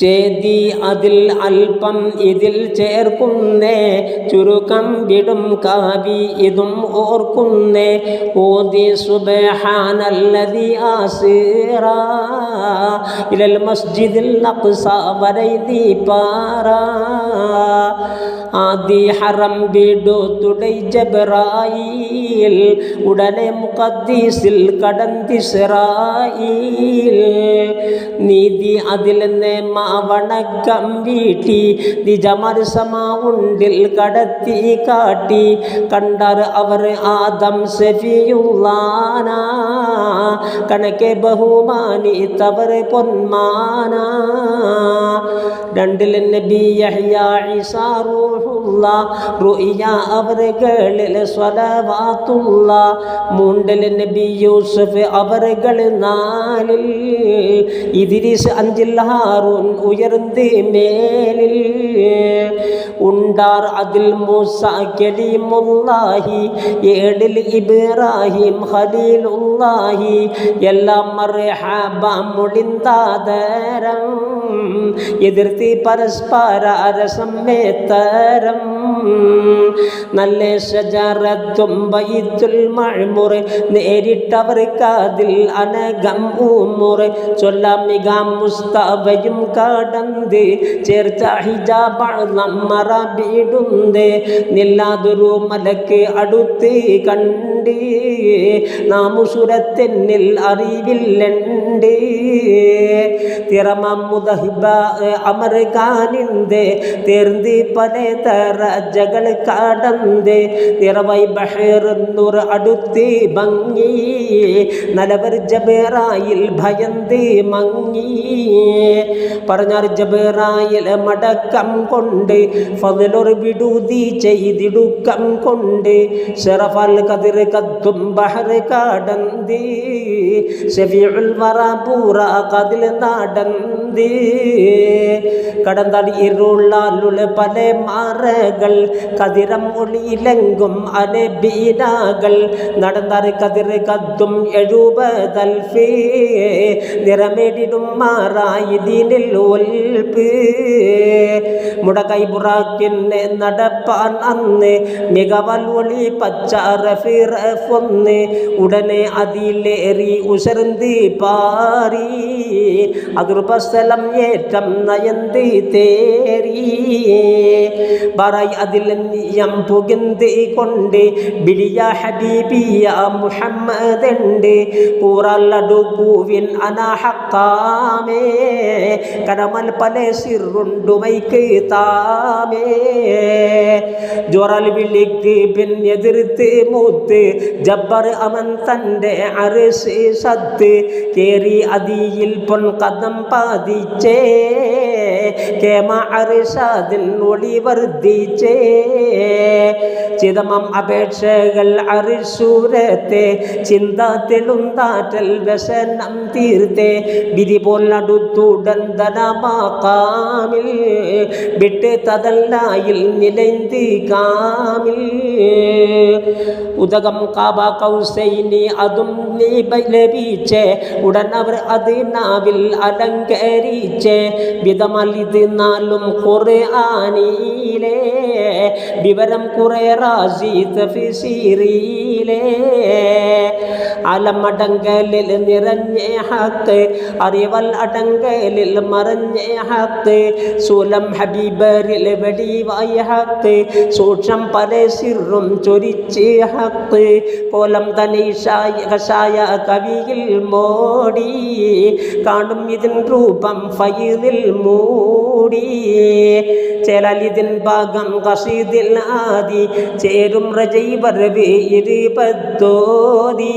ചേതി അതിൽ അല്പം ഇതിൽ ചേർക്കുന്നേ, ചുരുക്കം വിടും കാവി ഇതും ഓർക്കുന്നേ. ഓതി സുബ്ഹാനല്ലദി ആസിറ ഇലൽ മസ്ജിദിൽ അഖ്സ വരൈദി പാറ. ആദി ഹറം വിടുത്തുടൈ ജബ്രായീൽ, ഉടനെ മുഖദ്ദിസിൽ കടന്തിസ്രായീൽ. നീതി അതിൽ വണക്കം വീട്ടി, നിജമർസമാവുണ്ടിൽ കടത്തി കാട്ടി. കണ്ടാർ അവർ ആദം സഫിയുള്ളാന, കണക്കെ ബഹുമാനി തവർ പൊന്മാന. രണ്ടിൽ നബി യഹ്യ ഈസാ റൂഹുള്ള, റുഇയ അവറുകളിൽ സ്വലവാത്തുള്ള. മൂണ്ടിൽ നബി യൂസുഫ് അവറുകൾ നാലിൽ, ഇദ്രീസ് അഞ്ചിൽ ഹാറൂൻ ഉയർന്ന് മേലിൽ. ഉണ്ടാർ അതിൽ മൂസ കലീമുല്ലാഹി, ഏഴിൽ ഇബ്രാഹിം ഖലീലുല്ലാഹി. എല്ലാം മർഹബ മുടിന്താതരം, എതിർത്തി പരസ്പര രസമേത്തരം. നല്ല ഷജറത്തും ബൈത്തുൽ മഅ്മൂർ, നേരിട്ടവർക്കതിൽ അനകം ഉമൂർ. ചൊല്ലാം മികാം മുസ്തഫയും കടന്ന്, ചേർച്ച ഹിജാബ് മറബിടുണ്ട്. നില്ലാതൊരു മലക്ക് അടുത്ത് കണ്ട്, നാമുസുരത്തെന്നിൽ അറിവില്ലണ്ട്. തിറമുദഹിബ അമർ കാനിന്ത്, തേർന്ന് പല തറജകൾ കടന്ന്. നിറവൈ ബഹർ നൂർ അടുത്ത് ഭംഗി, നലവർ ജബറായിൽ ഭയന്ത് മങ്ങി. പറഞ്ഞാർ ജബറായിൽ മടക്കം കൊണ്ട്, ഫദ്ലുർ വിടുതി ചെയ്തിടുക്കം കൊണ്ട്. ശറഫൽ കദിർ കത്തും ബഹർ കടന്ത്, ശഫീഉൽ വറ പൂറ കതിൽ നടന്ത്. കടന്താടി ഇരുളാലുള്ള പല മറകൾ, കതിരം ഒളിയിലെങ്കും അനബീനാകൾ. നടന്താർ കതിർ കത്തും 70 അൽഫ്, നിറമേടിടും മാറായി ദീനിൽ ഒൽപ്പ്. മുടകൈ ബുറാക്കിന് നടപ്പാൻ അന്ന്, മികവൽ ഒളി പച്ച റഫിറഫൊന്ന്. ഉടനെ അതിലേറി ഉസർന്തി പാറി, അതിർപസ്ഥലം ഏറ്റം നയന്തി തേറി. ബറായി അതിൽ നിയം പുകന്തി കൊണ്ട്, ബിലിയ ഹബീബിയ മുഹമ്മദുണ്ട്. പൂറല്ലടുക്കുവിൻ അനഹക്കാമേ, കടമൽ പല സിറുണ്ടുമൈക്ക് താമേ. ജോറൽ വിളിക്ക് പിൻ എതിർത്ത് മൂത്ത്, ജബ്ബർ അവൻ തൻ്റെ അർശ് സത്ത്. കേറി അതിയിൽ പൊൻ കദം പാതിച്ചേ, കേമ അർശാദിൻ ഒളി വർദ്ധിച്ചേ. ചിതമം അപേക്ഷകൾ അർശൂരത്തെ, ചിന്ത തെളുന്താറ്റൽ വ്യസനം തീർത്തെ. വിധി പോലടുത്തുടന്തനമാക്കാമിൽ, വിട്ട് തതല്ലായിൽ നിലൈന്തി കാമിൽ. ഉദകം കാബ കൗസൈനി അതും നീ ലഭിച്ചേ, ഉടൻ അവർ അത് നാവിൽ അലങ്കരിച്ചേ. വിധമലിത് നാലും ഖുർആനിലെ, വിവരം കുറെ റാസി തഫ്സീറിലെ. അലമടങ്കലിൽ നിറഞ്ഞ ഹക്ക്, അറിവൽ അടങ്കലിൽ മറഞ്ഞ ഹക്ക്. സൂലം ഹബീബരിൽ വെടിവായ ഹക്ക്, സൂക്ഷം പല സിറും ചൊരിച്ച് ഹക്ക്. കോലം തനീഷായ കവിയിൽ മോടി, കാണും ഇതിൻ രൂപം ഫൈദിൽ മൂടി. ചേലലിതിൻ ഭാഗം ഖസീദിൽ ആദി, ചേരും റജൈ വരവ് 20.